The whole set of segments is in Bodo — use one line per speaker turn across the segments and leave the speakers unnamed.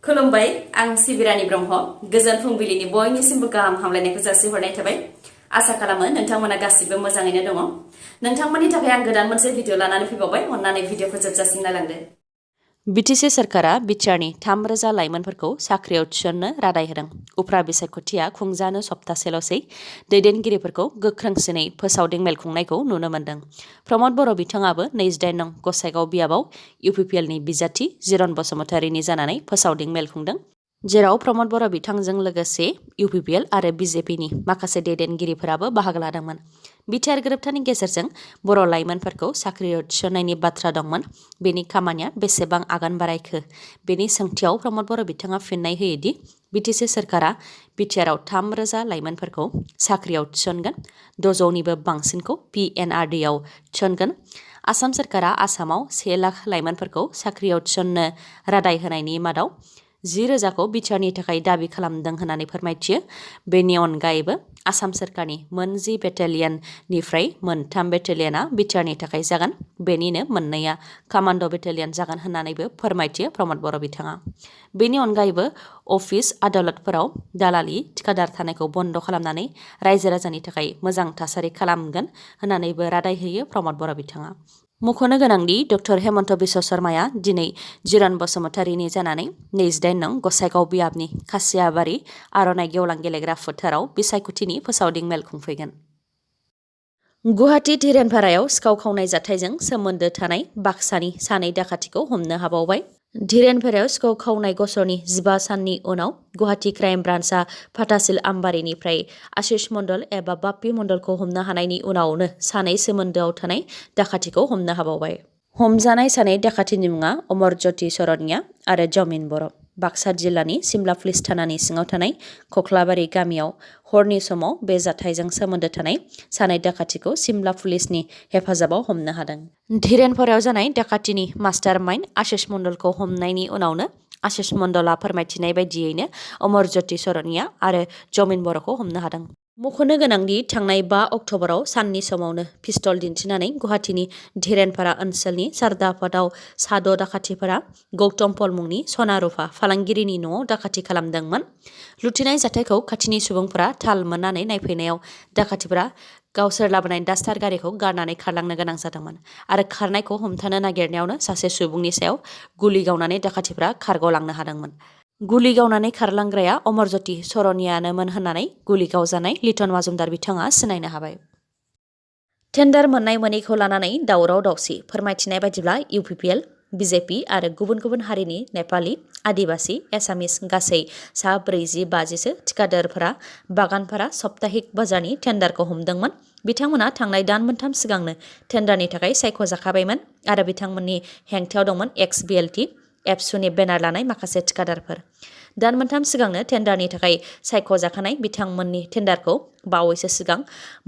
खुलुमबाय आं सिबिरानि ब्रह्म गोजोन फुंबिलिनि बयनिसिमबो गाहाम हामलायनायखौ जासिहरनाय थाबाय आसा खालामो नोंथांमोना गासिबो मोजाङैनो दङ नोंथांमोननि थाखाय आं गोदान मोनसे भिडिअ लानानै फैबावबाय अन्नानै भिडिअखौ जोबजासिम नायलांदो बिटिसि सरकारा बिटिआरनि 3,000 लाइमोनफोरखौ साख्रियाव थिसननो रादाय होदों उफ्रा बिसायख'थिया खुंजानो सप्तासेल'सै दैदेनगिरिफोरखौ गोख्रोंसिनै फोसावदिं मेल खुंनायखौ नुनो मोन्दों प्रमद बर' बिथाङाबो 28 नं गसाइगाव बियाबाव UPPLनि बिजाथि जिरन बसुमतारीनि जानानै फोसावदिं मेल खुंदों जेराव प्रमद बर' बिथांजों लोगोसे UPPL आरो BJPनि माखासे दैदेनगिरिफोराबो बाहागो लादोंमोन बिटिआर गोरोबथानि गेजेरजों बर' लाइमोनफोरखौ साख्रियाव थिसननायनि बाथ्रा दंमोन बेनि खामानिया बेसेबां आगान बारायखो बेनि सोंथियाव प्रमद बर' बिथाङा फिननाय होयोदि बिटिसि सरकारा बिटिआरआव 3,000 लाइमोनफोरखौ साख्रियाव थिसनगोन 600निबो बांसिनखौ PNRDआव थिसनगोन आसाम सरकारा आसामाव 1 लाख लाइमोनफोरखौ साख्रियाव थिसननो रादाय होनायनि मादाव 10,000खौ बिटिआरनि थाखाय दाबि खालामदों होननानै फोरमायथियो बेनि अनगायैबो आसाम सरकारनि मोन 10 बेटेलियननिफ्राय मोन 3 बेटेलियना बिटिआरनि थाखाय जागोन बेनिनो मोननैया कामान्ड' बेटेलियन जागोन होननानैबो फोरमायथियो प्रमद बर' बिथाङा बेनि अनगायैबो अफिस आदालतफोराव दालालि थिखादार थानायखौ बन्द' खालामनानै रायजो राजानि थाखाय मोजां थासारि खालामगोन होननानैबो रादाय होयो प्रमद बर' बिथाङा मख'नो गोनांदि डक्टर हेमन्त बिश्व शर्माया दिनै जिरन बसुमतारीनि जानानै 28 नं गसाइगाव बियाबनि खासियाबारि आर'नाइ गेवलां गेलेग्रा फोथाराव बिसायख'थिनि फोसावदिं मेल खुंफैगोन गुवाहाटी धीरेनपारायाव सिखाव खावनाय जाथायजों सोमोन्दो थानाय बाक्सानि सानै दाखाथिखौ हमनो हाबावबाय धीरेनपारायाव सिखाव खावनाय गसरनि 15 साननि उनाव गुवाहाटी क्राइम ब्रान्चआ फाथासिल आम्बारिनिफ्राय आशिष मण्डल एबा बाप्पी मण्डलखौ हमनो हानायनि उनावनो सानै सोमोन्दोआव थानाय दाखाथिखौ हमनो हाबावबाय हमजानाय सानै दाखाथिनि मुङा अमरज्योति शरनिया आरो जमिन बर' बाक्सा जिल्लानि सिमला पुलिस थानानि सिङाव थानाय खख्लाबारि गामियाव हरनि समाव बे जाथायजों सोमोन्दो थानाय सानै दाखाथिखौ सिमला पुलिसनि हेफाजाबाव हमनो हादों धीरेनपारायाव जानाय दाखाथिनि मास्टार माइन्ड आशिष मण्डलखौ हमनायनि उनावनो आशिष मण्डलआ फोरमायथिनाय बायदियैनो अमरज्योति शरनिया आरो जमिन बर'खौ हमनो हादों मख'नो गोनांदि थांनाय 5 अक्ट'बराव साननि समावनो पिस्तल दिन्थिनानै गुवाहाटीनि धीरेनपारा ओनसोलनि सारदाफादाव साद' दाखाथिफोरा गौतम पल मुंनि सना रुफा फालांगिरिनि न'आव दाखाथि खालामदोंमोन लुथिनाय जाथायखौ खाथिनि सुबुंफोरा थाल मोननानै नायफैनायाव दाखाथिफोरा गावसोर लाबोनाय डास्टार गारिखौ गारनानै खारलांनो गोनां जादोंमोन आरो खारनायखौ हमथानो नागिरनायावनो सासे सुबुंनि सायाव गुलि गावनानै दाखाथिफोरा खारग'लांनो हादोंमोन गुलि गावनानै खारलांग्राया अमरज्योति शरनियानोमोन होननानै गुलि गावजानाय लिटन माजुमदार बिथाङा सिनायनो हाबाय टेन्डार मोननाय मोनैखौ लानानै दावराव दावसि फोरमायथिनाय बायदिब्ला UPPL BJP आरो गुबुन गुबुन हारिनि नेपाली आदिबासि एसामिस गासै सा 40-50सो थिखादारफोरा बागानपारा सप्ताहिक बाजारनि टेन्डारखौ हमदोंमोन बिथांमोना थांनाय दान मोनथाम सिगांनो टेन्डारनि थाखाय सायख'जाखाबायमोन आरो बिथांमोननि हेंथायाव दंमोन BLTन एबसुनि बेनार लानाय माखासे थिखादारफोर दान मोनथाम सिगांनो टेन्डारनि थाखाय सायख'जाखानाय बिथांमोननि टेन्डारखौ बावैसो सिगां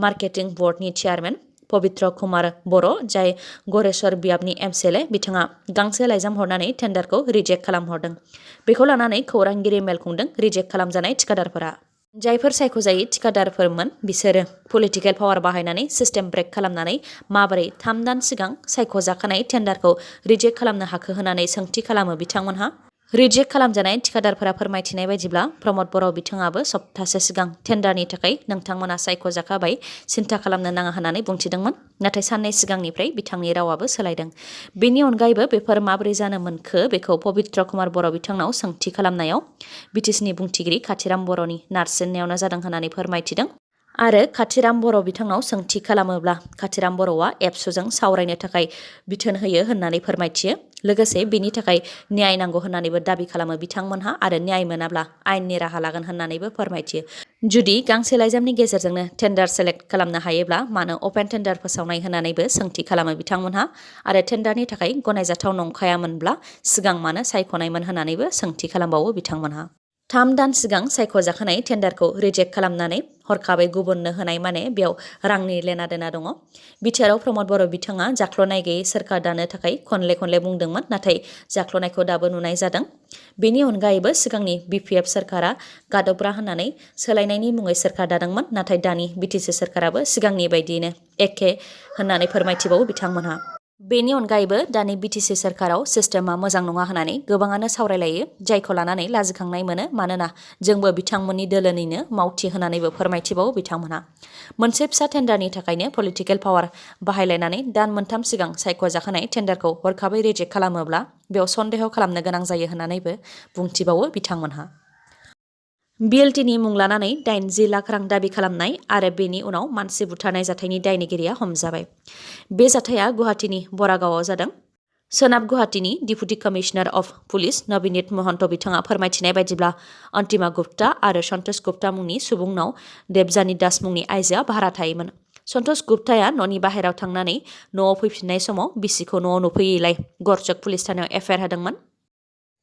मार्केटिं बर्डनि चेयारमेन पबित्र कुमार बर' जाय गरेश्वर बियाबनि MCLA बिथाङा गांसे लाइजाम हरनानै टेन्डारखौ रिजेक्ट खालामहरदों बेखौ लानानै खौरांगिरि मेल खुंदों रिजेक्ट खालामजानाय थिखादारफोरा जायफोर सायख'जायै थिखादारफोरमोन बिसोरो पलिटिकेल पावार बाहायनानै सिस्टेम ब्रेक खालामनानै माबोरै 3 दान सिगां सायख'जाखानाय टेन्डारखौ रिजेक्ट खालामनो हाखो होननानै सोंथि खालामो बिथांमोनहा रिजेक्ट खालामजानाय थिखादारफोरा फोरमायथिनाय बायदिब्ला प्रमद बर' बिथाङाबो सप्तासे सिगां टेन्डारनि थाखाय नोंथांमोना सायख'जाखाबाय सिन्था खालामनो नाङा होननानै बुंथिदोंमोन नाथाय साननै सिगांनिफ्राय बिथांनि रावाबो सोलायदों बेनि अनगायैबो बेफोर माबोरै जानो मोनखो बेखौ पबित्र कुमार बर' बिथांनाव सोंथि खालामनायाव बिटिसिनि बुंथिगिरि खाथिराम बर'नि नारसिननायावनो जादों होननानै फोरमायथिदों आरो खाथिराम बर' बिथांनाव सोंथि खालामोब्ला खाथिराम बर'आ एबसुजों सावरायनो थाखाय बिथोन होयो होननानै फोरमायथियो लोगोसे बेनि थाखाय न्याय नांगौ होननानैबो दाबि खालामो बिथांमोनहा आरो न्याय मोनाब्ला आयेननि राहा लागोन होननानैबो फोरमायथियो जुदि गांसे लाइजामनि गेजेरजोंनो टेन्डार सेलेक्ट खालामनो हायोब्ला मानो अपेन टेन्डार फोसावनाय होननानैबो सोंथि खालामो बिथांमोनहा आरो टेन्डारनि थाखाय गनायजाथाव नंखायामोनब्ला सिगां मानो सायख'नायमोन होननानैबो सोंथि खालामबावो बिथांमोनहा 3 दान सिगां सायख'जाखानाय टेन्डारखौ रिजेक्ट खालामनानै हरखाबै गुबुननो होनाय माने बेयाव रांनि लेना देना दङ बिटिआरआव प्रमद बर' बिथाङा जाख्ल'नाय गैयै सोरखार दानो थाखाय खनले बुंदोंमोन नाथाय जाख्ल'नायखौ दाबो नुनाय जादों बेनि अनगायैबो सिगांनि BPF सोरखारा गादबग्रा होननानै सोलायनायनि मुङै सोरखार दादोंमोन नाथाय दानि बिटिसि सोरखाराबो सिगांनि बायदियैनो एखे होननानै फोरमायथिबावो बिथांमोनहा बेनि अनगायैबो दानि बिटिसि सोरखाराव सिस्टेमा मोजां नङा होननानै गोबाङानो सावरायलायो, जायखौ लानानै लाजिखांनाय मोनो। मानोना जोंबो बिथांमोननि दोलोनिनो मावथि होननानैबो फोरमायथिबावो बिथांमोनहा। मोनसे फिसा टेन्डारनि थाखायनो पलिटिकेल पावार बाहायलायनानै दान मोनथाम सिगां सायख'जाखानाय टेन्डारखौ हरखाबै रिजेक्ट खालामोब्ला बेयाव सन्देह खालामनो गोनां जायो होननानैबो बुंथिबावो बिथांमोनहा। BLTनि मुं लानानै 80 लाख रां दाबि खालामनाय आरो बेनि उनाव मानसि बुथारनाय जाथायनि दायनिगिरिया हमजाबाय। बे जाथाया गुवाहाटीनि बरागावआव जादों। सोनाब गुवाहाटीनि डिपुटि कमिशनार अफ पुलिस नबनीत महन्त बिथाङा फोरमायथिनाय बायदिब्ला अन्तिमा गुप्ता आरो सन्तोष गुप्ता मुंनि सुबुंनाव देबजानी दास मुंनि आइजोआ भारा थायोमोन। सन्तोष गुप्ताया न'नि बाहेरायाव थांनानै न'आव फैफिननाय समाव बिसिखौ न'आव नुफैयैलाय गरचक पुलिस थानायाव एफआइआर होदोंमोन।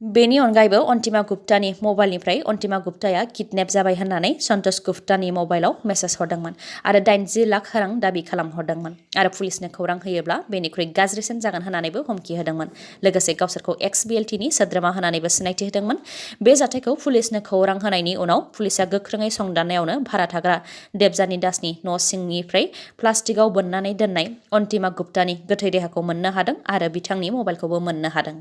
बेनि अनगायैबो अन्तिमा गुप्तानि मबाइलनिफ्राय अन्तिमा गुप्ताया किडनेप जाबाय होननानै सन्तोष गुप्तानि मबाइलाव मेसेज हरदोंमोन आरो 80 लाख रां दाबि खालामहरदोंमोन आरो पुलिसनो खौरां होयोब्ला बेनिख्रुइ गाज्रिसिन जागोन होननानैबो हुमखि होदोंमोन। लोगोसे गावसोरखौ BLTनि सोद्रोमा होननानैबो सिनायथि होदोंमोन। बे जाथायखौ पुलिसनो खौरां होनायनि उनाव पुलिसा गोख्रोङै संदाननायावनो भारा थाग्रा देबजानी दासनि न' सिंनिफ्राय प्लास्टिकआव बोननानै दोननाय अन्तिमा गुप्तानि गोथै देहाखौ मोननो हादों आरो बिथांनि मबाइलखौबो मोननो हादों।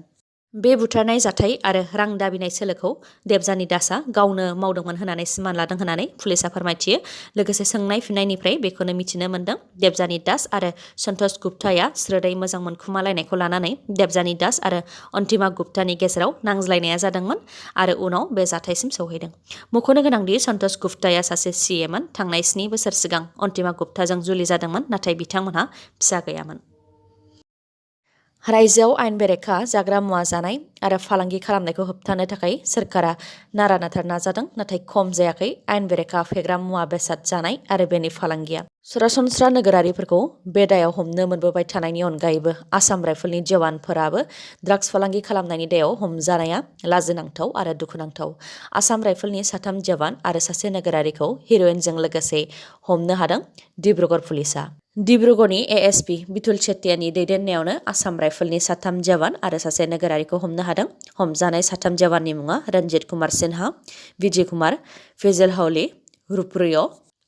बे बुथारनाय जाथाय आरो रां दाबिनाय सोलोखौ देबजानी दासआ गावनो मावदोंमोन होननानै सिमान लादों होननानै पुलिसा फोरमायथियो। लोगोसे सोंनाय फिननायनिफ्राय बेखौनो मिथिनो मोन्दों, देबजानी दास आरो सन्तोष गुप्ताया स्रोदै मोजां मोनखुमालायनायखौ लानानै देबजानी दास आरो अन्तिमा गुप्तानि गेजेराव नांज्लायनाया जादोंमोन आरो उनाव बे जाथायसिम सौहैदों। मख'नो गोनांदि सन्तोष गुप्ताया सासे CAमोन। थांनाय 7 बोसोर सिगां अन्तिमा गुप्ताजों जुलि जादोंमोन, नाथाय बिथांमोनहा फिसा गैयामोन। रायजोआव आयेन बेरेखा जाग्रा मुवा जानाय आरो फालांगि खालामनायखौ होबथानो थाखाय सोरखारा नारा नाथा नाजादों, नाथाय खम जायाखै आयेन बेरेखा फेग्रा मुवा बेसाद जानाय आरो बेनि फालांगिया। सरासनस्रा नोगोरारिफोरखौ बे दायाव हमनो मोनबोबाय थानायनि अनगायैबो आसाम राइफलनि जवानफोराबो ड्राग्स फालांगि खालामनायनि दायाव हमजानाया लाजिनांथाव आरो दुखुनांथाव। आसाम राइफलनि 3 जवान आरो सासे नोगोरारिखौ हिर'इनजों लोगोसे हमनो हादों डिब्रुगड़ पुलिसा। डिब्रुगड़नि ASP बिथुल चेटियानि दैदेननायावनो आसाम राइफलनि 3 जवान आरो सासे नोगोरारिखौ हमनो हादों। हमजानाय 3 जवाननि मुङा रन्जित कुमार सिन्हा, विजय कुमार, फेजल हावले, रुप्रिय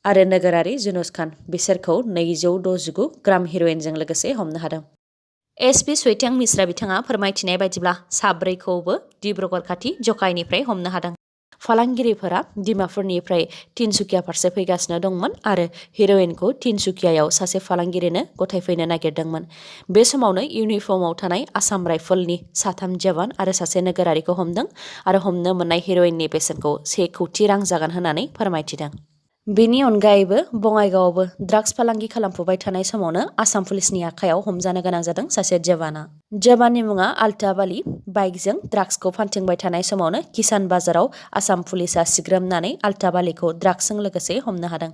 आरो नोगोरारि जुनुस खान। बिसोरखौ 269 ग्राम हिर'इनजों लोगोसे हमनो हादों। SP स्वेत्यांग मिश्रा बिथाङा फोरमायथिनाय बायदिब्ला साब्रैखौबो डिब्रुगड़ खाथि जखायनिफ्राय हमनो हादों। फालांगिरिफोरा डिमापुरनिफ्राय तिनसुकिया फारसे फैगासिनो दंमोन आरो हिर'इनखौ तिनसुकियायाव सासे फालांगिरिनो गथायफैनो नागिरदोंमोन। बे समावनो इउनिफर्मआव थानाय आसाम राइफलनि 3 जवान आरो सासे नोगोरारिखौ हमदों आरो हमनो मोननाय हिर'इननि बेसेनखौ 1 कौटि रां जागोन होननानै फोरमायथिदों। बेनि अनगायैबो बङाइगावआवबो ड्राग्स फालांगि खालामफुबाय थानाय समावनो आसाम पुलिसनि आखायाव हमजानो गोनां जादों सासे जवाना। जवाननि मुङा आल्ताफ आली। बाइकजों ड्राग्सखौ फानथिंबाय थानाय समावनो किसान बाजाराव आसाम पुलिसा सिग्रोमनानै आल्ताफ आलीखौ ड्राग्सजों लोगोसे हमनो हादों।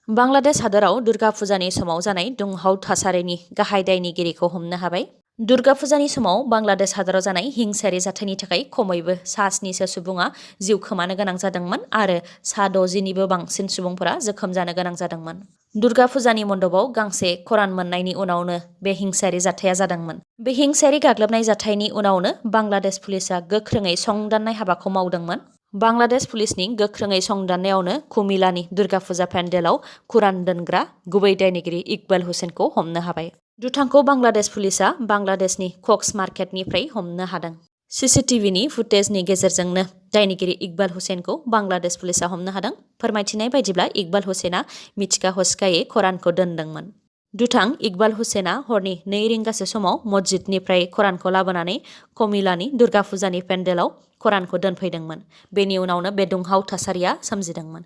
बांलादेश हादराव दुर्गा फुजानि समाव जानाय दुंहाव थासारिनि गाहाय दायनिगिरिखौ हमनो हाबाय। दुर्गा फुजानि समाव बांलादेश हादराव जानाय हिंसायारि जाथायनि थाखाय खमैबो 7 सुबुङा जिउ खोमानो गोनां जादोंमोन आरो 60निबो बांसिन सुबुंफोरा जोखोम जानो गोनां जादोंमोन। दुर्गा फुजानि मण्डपाव गांसे खरान मोननायनि उनावनो बे हिंसायारि जाथाया जादोंमोन। बे हिंसायारि गाग्लोबनाय जाथायनि उनावनो बांलादेश पुलिसा गोख्रोङै संदाननाय हाबाखौ मावदोंमोन। बांलादेश पुलिसनि गोख्रोङै संदाननायावनो कुमिलानि दुर्गा फुजा पेन्डेलाव कुरान दोनग्रा गुबै दायनिगिरि इकबाल हुसैनखौ हमनो हाबाय। दुथांखौ बांलादेश पुलिसा बांलादेशनि कक्स मार्केटनिफ्राय हमनो हादों। CCTVनि फुटेजनि गेजेरजोंनो दायनिगिरि इकबाल हुसैनखौ बांलादेश पुलिसा हमनो हादों। फोरमायथिनाय बायदिब्ला इकबाल हुसैना मिथिखा हसिखायै खरानखौ दोनदोंमोन। दुथां इकबाल हुसैना हरनि 2 रिंगासो समाव मस्जिदनिफ्राय खरानखौ लाबोनानै कमिलानि दुर्गा फुजानि पेन्डेलाव खरानखौ दोनफैदोंमोन। बेनि उनावनो बे दुंहाव थासारिया सोमजिदोंमोन।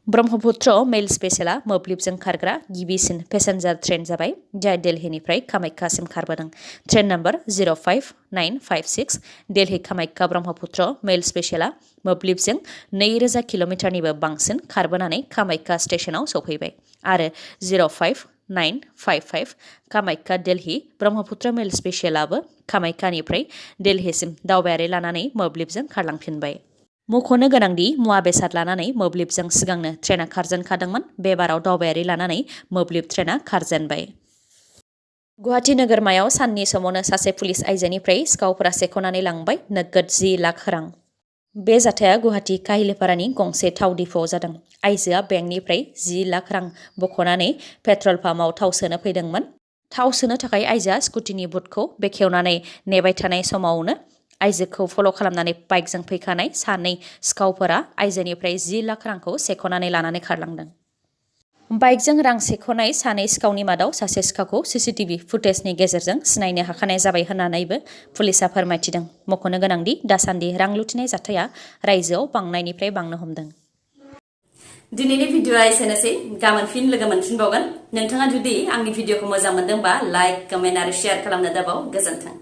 ब्रह्मपुत्र मेल स्पेशेलआ मोब्लिबजों खारग्रा गिबिसिन पेसेन्जार ट्रेन जाबाय, जाय दिल्लीनिफ्राय कामाख्यासिम खारबोदों। ट्रेन नम्बर 05956 दिल्ली कामाख्या ब्रह्मपुत्र मेल स्पेशेलआ मोब्लिबजों 2000 किल'मिटारनिबो बांसिन खारबोनानै कामाख्या स्टेशनाव सौफैबाय आरो 05955 कामाख्या दिल्ली ब्रह्मपुत्र मेल स्पेशेलआबो कामाख्यानिफ्राय दिल्लीसिम दावबायारि लानानै मोब्लिबजों खारलांफिनबाय। मख'नो गोनांदि मुवा बेसाद लानानै मोब्लिबजों सिगांनो ट्रेना खारजेनखादोंमोन। बे बाराव दावबायारि लानानै मोब्लिब ट्रेना खारजेनबाय। गुवाहाटी नोगोरमायाव साननि समावनो सासे पुलिस आइजोनिफ्राय सिखावफोरा सेख'नानै लांबाय नोगोद 10 लाख रां। बे जाथाया गुवाहाटी काहिलिपारानि गंसे थाव डिपोआव जादों। आइजोआ बेंकनिफ्राय 10 लाख रां बख'नानै पेट्रल पाम्पआव थाव सोनो फैदोंमोन। थाव सोनो थाखाय आइजोआ स्कुटिनि बुटखौ बेखेवनानै नेबाय थानाय समावनो आइजोखौ फल' खालामनानै बाइकजों फैखानाय सानै सिखावफोरा आइजोनिफ्राय 10 लाख रांखौ सेख'नानै लानानै खारलांदों। बाइकजों रां सेख'नाय सानै सिखावनि मादाव सासे सिखावखौ सीसीटीवी फुटेजनि गेजेरजों सिनायनो हाखानाय जाबाय होननानैबो पुलिसआ फोरमायथिदों। मख'नो गोनांदि दासान्दि रां लुथिनाय जाथाया रायजोआव बांनायनिफ्राय बांनो हमदों।
दिनैनि भिडिअ'आ एसेनोसै, गाबोन फिन लोगो मोनफिनबावगोन। नोंथाङा जुदि आंनि भिडिअ'खौ मोजां मोनदोंबा लाइक, कमेन्ट आरो शेयार खालामनो दाबाव। गोजोन्थों।